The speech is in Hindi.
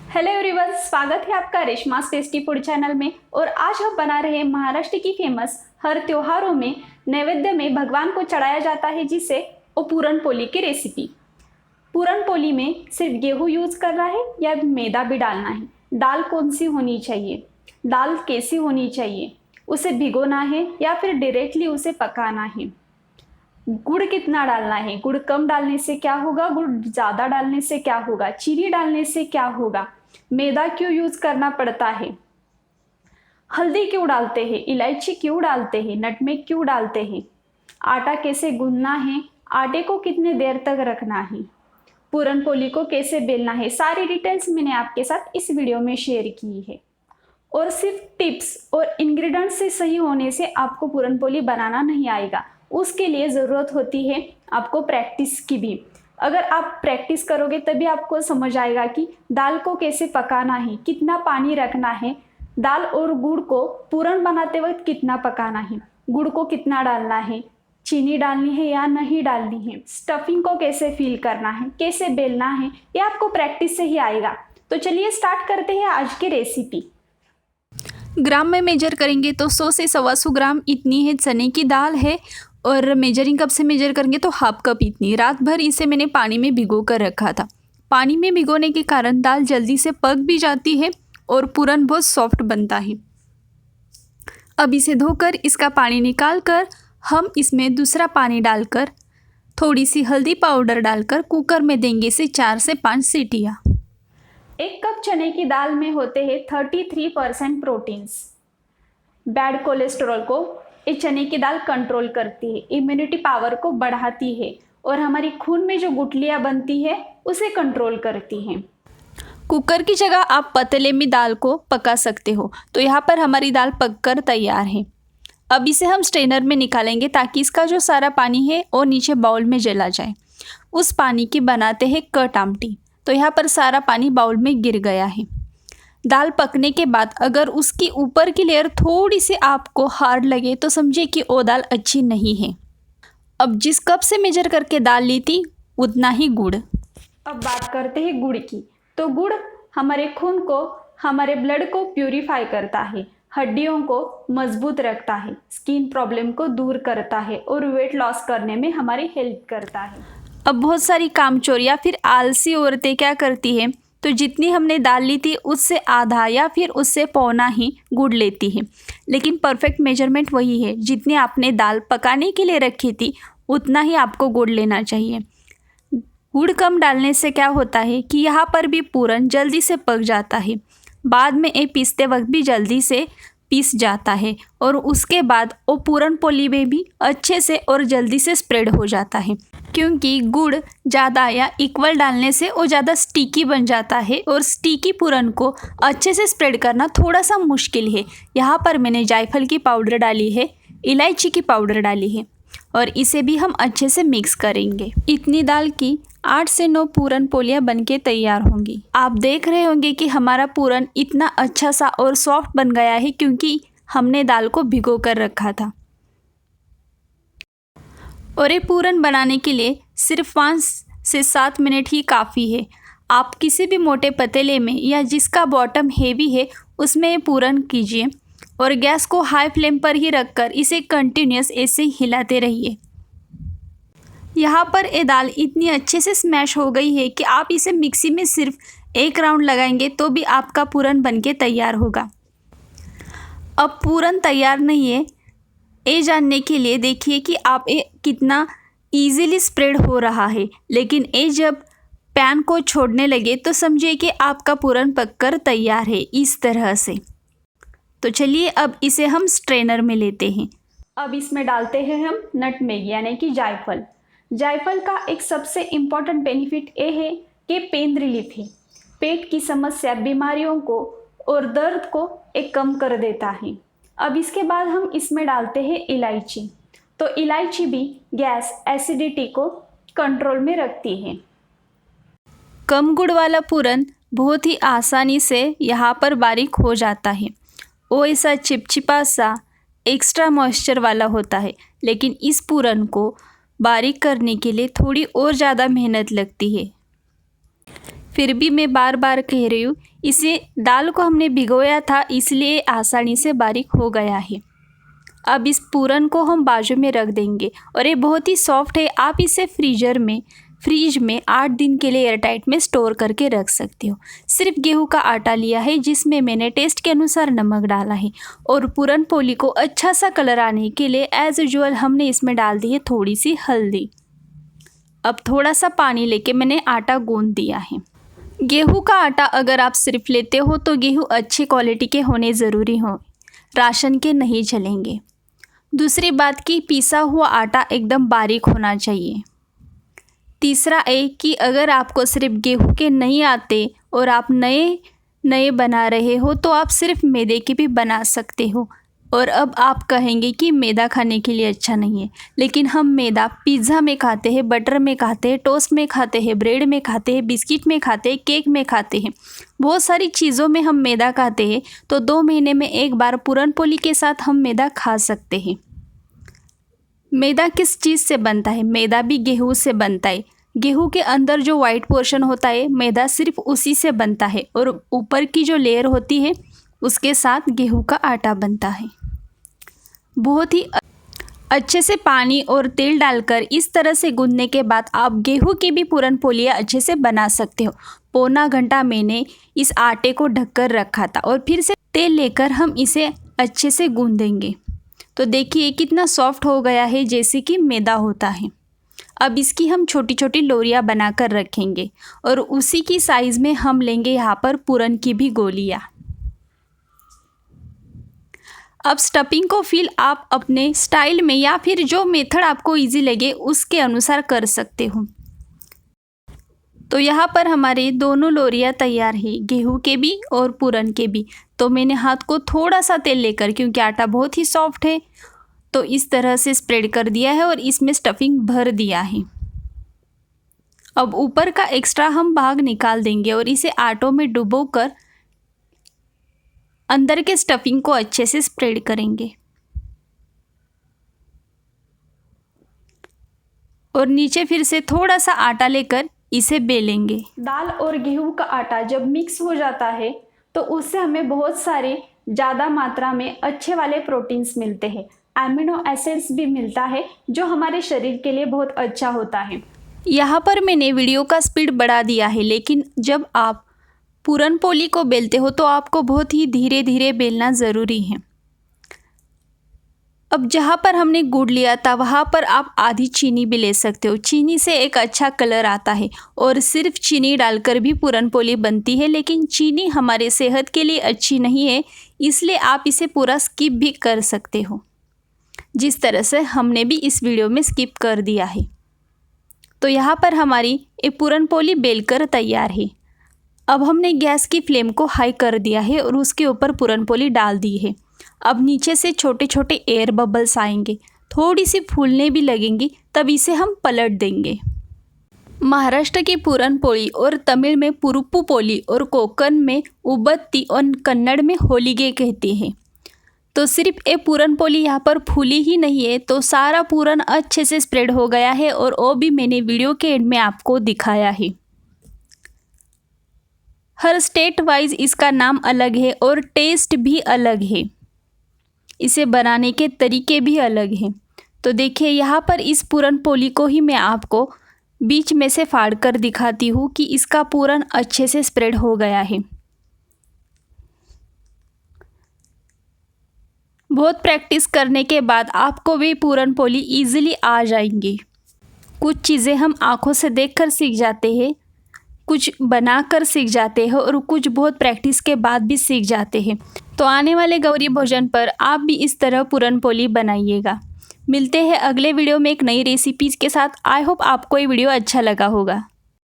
हेलो एवरीवन, स्वागत है आपका रेशमास टेस्टी फूड चैनल में। और आज हम बना रहे हैं महाराष्ट्र की फेमस हर त्योहारों में नैवेद्य में भगवान को चढ़ाया जाता है जिसे वो पूरन पोली की रेसिपी। पूरन पोली में सिर्फ गेहूँ यूज़ करना है या मैदा भी डालना है? दाल कौन सी होनी चाहिए, दाल कैसी होनी चाहिए, उसे भिगोना है या फिर डायरेक्टली उसे पकाना है, गुड़ कितना डालना है, गुड़ कम डालने से क्या होगा, गुड़ ज़्यादा डालने से क्या होगा, चीनी डालने से क्या होगा, मैदा क्यों यूज़ करना पड़ता है, हल्दी क्यों डालते हैं, इलायची क्यों डालते हैं, नटमेग क्यों डालते हैं, आटा कैसे गूंदना है, आटे को कितने देर तक रखना है, पूरन पोली को कैसे बेलना है, सारी डिटेल्स मैंने आपके साथ इस वीडियो में शेयर की है। और सिर्फ टिप्स और इंग्रेडिएंट्स से सही होने से आपको पूरन पोली बनाना नहीं आएगा, उसके लिए ज़रूरत होती है आपको प्रैक्टिस की भी। अगर आप प्रैक्टिस करोगे तभी आपको समझ आएगा कि दाल को कैसे पकाना है, कितना पानी रखना है, दाल और गुड़ को पूरन बनाते वक्त कितना पकाना है, गुड़ को कितना डालना है, चीनी डालनी है या नहीं डालनी है, स्टफिंग को कैसे फिल करना है, कैसे बेलना है, ये आपको प्रैक्टिस से ही आएगा। तो चलिए स्टार्ट करते हैं आज की रेसिपी। ग्राम में मेजर करेंगे तो 100 से 125 ग्राम इतनी है चने की दाल है। और मेजरिंग कप से मेजर करेंगे तो हाफ कप इतनी। रात भर इसे मैंने पानी में भिगो कर रखा था। पानी में भिगोने के कारण दाल जल्दी से पक भी जाती है और पूरन बहुत सॉफ्ट बनता है। अब इसे धोकर इसका पानी निकाल कर हम इसमें दूसरा पानी डालकर थोड़ी सी हल्दी पाउडर डालकर कुकर में देंगे इसे 4 से 5 सीटियाँ। 1 कप चने की दाल में होते हैं 33% प्रोटीन्स। बैड कोलेस्ट्रॉल को ये चने की दाल कंट्रोल करती है, इम्यूनिटी पावर को बढ़ाती है और हमारी खून में जो गुठलियाँ बनती है उसे कंट्रोल करती है। कुकर की जगह आप पतीले में दाल को पका सकते हो। तो यहाँ पर हमारी दाल पककर तैयार है। अब इसे हम स्ट्रेनर में निकालेंगे ताकि इसका जो सारा पानी है वो नीचे बाउल में चला जाए। उस पानी की बनाते हैं कट आमटी। तो यहाँ पर सारा पानी बाउल में गिर गया है। दाल पकने के बाद अगर उसकी ऊपर की लेयर थोड़ी सी आपको हार्ड लगे तो समझिए कि वो दाल अच्छी नहीं है। अब जिस कप से मेजर करके दाल ली थी उतना ही गुड़। अब बात करते हैं गुड़ की। तो गुड़ हमारे खून को, हमारे ब्लड को प्यूरिफाई करता है, हड्डियों को मजबूत रखता है, स्किन प्रॉब्लम को दूर करता है और वेट लॉस करने में हमारी हेल्प करता है। अब बहुत सारी कामचोर या फिर आलसी औरतें क्या करती हैं, तो जितनी हमने दाल ली थी उससे आधा या फिर उससे पौना ही गुड़ लेती है। लेकिन परफेक्ट मेजरमेंट वही है, जितनी आपने दाल पकाने के लिए रखी थी उतना ही आपको गुड़ लेना चाहिए। गुड़ कम डालने से क्या होता है कि यहाँ पर भी पूरन जल्दी से पक जाता है, बाद में ये पीसते वक्त भी जल्दी से पीस जाता है और उसके बाद वो पूरन पोली में भी अच्छे से और जल्दी से स्प्रेड हो जाता है। क्योंकि गुड़ ज़्यादा या इक्वल डालने से वो ज़्यादा स्टिकी बन जाता है और स्टिकी पूरन को अच्छे से स्प्रेड करना थोड़ा सा मुश्किल है। यहाँ पर मैंने जायफल की पाउडर डाली है, इलायची की पाउडर डाली है और इसे भी हम अच्छे से मिक्स करेंगे। इतनी दाल की 8 से 9 पूरन पोलियाँ बनके तैयार होंगी। आप देख रहे होंगे कि हमारा पूरन इतना अच्छा सा और सॉफ्ट बन गया है क्योंकि हमने दाल को भिगो कर रखा था। और ये पूरन बनाने के लिए सिर्फ 5 से 7 मिनट ही काफ़ी है। आप किसी भी मोटे पतीले में या जिसका बॉटम हेवी है उसमें ये पूरन कीजिए और गैस को हाई फ्लेम पर ही रखकर इसे कंटिन्यूस ऐसे हिलाते रहिए। यहाँ पर ये दाल इतनी अच्छे से स्मैश हो गई है कि आप इसे मिक्सी में सिर्फ 1 राउंड लगाएंगे तो भी आपका पूरन बनके तैयार होगा। अब पूरन तैयार नहीं है ये जानने के लिए देखिए कि आप ये कितना इजीली स्प्रेड हो रहा है, लेकिन ये जब पैन को छोड़ने लगे तो समझिए कि आपका पूरन पककर तैयार है इस तरह से। तो चलिए अब इसे हम स्ट्रेनर में लेते हैं। अब इसमें डालते हैं हम नटमेग यानी कि जायफल। जायफल का एक सबसे इम्पॉर्टेंट बेनिफिट ये है कि पेन रिलीफ है, पेट की समस्या, बीमारियों को और दर्द को एक कम कर देता है। अब इसके बाद हम इसमें डालते हैं इलायची। तो इलायची भी गैस, एसिडिटी को कंट्रोल में रखती है। कम गुड़ वाला पूरन बहुत ही आसानी से यहाँ पर बारीक हो जाता है। वो ऐसा चिपचिपा सा एक्स्ट्रा मॉइस्चर वाला होता है, लेकिन इस पूरन को बारीक करने के लिए थोड़ी और ज़्यादा मेहनत लगती है। फिर भी मैं बार बार कह रही हूँ, इसे दाल को हमने भिगोया था इसलिए आसानी से बारीक हो गया है। अब इस पूरन को हम बाजू में रख देंगे और ये बहुत ही सॉफ्ट है। आप इसे फ्रीज में 8 दिन के लिए एयरटाइट में स्टोर करके रख सकते हो। सिर्फ गेहूं का आटा लिया है जिसमें मैंने टेस्ट के अनुसार नमक डाला है और पूरन पोली को अच्छा सा कलर आने के लिए एज़ यूजुअल हमने इसमें डाल दी है थोड़ी सी हल्दी। अब थोड़ा सा पानी लेके मैंने आटा गूंद दिया है। गेहूं का आटा अगर आप सिर्फ लेते हो तो गेहूं अच्छी क्वालिटी के होने ज़रूरी हो, राशन के नहीं चलेंगे। दूसरी बात कि पिसा हुआ आटा एकदम बारीक होना चाहिए। तीसरा है कि अगर आपको सिर्फ गेहूं के नहीं आते और आप नए बना रहे हो तो आप सिर्फ मैदे के भी बना सकते हो। और अब आप कहेंगे कि मैदा खाने के लिए अच्छा नहीं है, लेकिन हम मैदा पिज़्ज़ा में खाते हैं, बटर में खाते हैं, टोस्ट में खाते हैं, ब्रेड में खाते हैं, बिस्किट में खाते हैं, केक में खाते हैं, बहुत सारी चीज़ों में हम मैदा खाते हैं। तो 2 महीने में एक बार पूरन पोली के साथ हम मैदा खा सकते हैं। मैदा किस चीज़ से बनता है? मैदा भी गेहूं से बनता है। गेहूं के अंदर जो वाइट पोर्शन होता है मैदा सिर्फ उसी से बनता है और ऊपर की जो लेयर होती है उसके साथ गेहूं का आटा बनता है। बहुत ही अच्छे से पानी और तेल डालकर इस तरह से गूंदने के बाद आप गेहूं की भी पूरन पोलियाँ अच्छे से बना सकते हो। पौना घंटा मैंने इस आटे को ढककर रखा था और फिर से तेल लेकर हम इसे अच्छे से गूंदेंगे। तो देखिए कितना सॉफ्ट हो गया है, जैसे कि मैदा होता है। अब इसकी हम छोटी छोटी लोरियाँ बनाकर रखेंगे और उसी की साइज़ में हम लेंगे यहाँ पर पूरन की भी गोलियाँ। अब स्टफिंग को फिल आप अपने स्टाइल में या फिर जो मेथड आपको इजी लगे उसके अनुसार कर सकते हो। तो यहाँ पर हमारे दोनों लोरियाँ तैयार है, गेहूं के भी और पूरन के भी। तो मैंने हाथ को थोड़ा सा तेल लेकर, क्योंकि आटा बहुत ही सॉफ्ट है, तो इस तरह से स्प्रेड कर दिया है और इसमें स्टफिंग भर दिया है। अब ऊपर का एक्स्ट्रा हम भाग निकाल देंगे और इसे आटों में डुबोकर अंदर के स्टफिंग को अच्छे से स्प्रेड करेंगे और नीचे फिर से थोड़ा सा आटा लेकर इसे बेलेंगे। दाल और गेहूं का आटा जब मिक्स हो जाता है तो उससे हमें बहुत सारे ज़्यादा मात्रा में अच्छे वाले प्रोटीन्स मिलते हैं, एमिनो एसिड्स भी मिलता है जो हमारे शरीर के लिए बहुत अच्छा होता है। यहाँ पर मैंने वीडियो का स्पीड बढ़ा दिया है, लेकिन जब आप पूरन पोली को बेलते हो तो आपको बहुत ही धीरे धीरे बेलना ज़रूरी है। अब जहाँ पर हमने गुड़ लिया था वहाँ पर आप आधी चीनी भी ले सकते हो। चीनी से एक अच्छा कलर आता है और सिर्फ चीनी डालकर भी पूरन पोली बनती है, लेकिन चीनी हमारे सेहत के लिए अच्छी नहीं है, इसलिए आप इसे पूरा स्किप भी कर सकते हो, जिस तरह से हमने भी इस वीडियो में स्किप कर दिया है। तो यहाँ पर हमारी ये पूरन पोली बेलकर तैयार है। अब हमने गैस की फ्लेम को हाई कर दिया है और उसके ऊपर पूरन पोली डाल दी है। अब नीचे से छोटे छोटे एयर बबल्स आएंगे, थोड़ी सी फूलने भी लगेंगी, तब इसे हम पलट देंगे। महाराष्ट्र की पूरन पोली और तमिल में पुरुप्पु पोली और कोंकण में उबत्ती और कन्नड़ में होलिगे कहते हैं। तो सिर्फ ये पूरन पोली यहाँ पर फूली ही नहीं है, तो सारा पूरन अच्छे से स्प्रेड हो गया है और वो भी मैंने वीडियो के एंड में आपको दिखाया है। हर स्टेट वाइज इसका नाम अलग है और टेस्ट भी अलग है, इसे बनाने के तरीके भी अलग हैं। तो देखिए यहाँ पर इस पूरन पोली को ही मैं आपको बीच में से फाड़ कर दिखाती हूँ कि इसका पूरन अच्छे से स्प्रेड हो गया है। बहुत प्रैक्टिस करने के बाद आपको भी पूरन पोली ईजिली आ जाएंगी। कुछ चीज़ें हम आँखों से देखकर सीख जाते हैं, कुछ बनाकर सीख जाते हैं और कुछ बहुत प्रैक्टिस के बाद भी सीख जाते हैं। तो आने वाले गौरी भोजन पर आप भी इस तरह पूरन पोली बनाइएगा। मिलते हैं अगले वीडियो में एक नई रेसिपीज़ के साथ। आई होप आपको ये वीडियो अच्छा लगा होगा।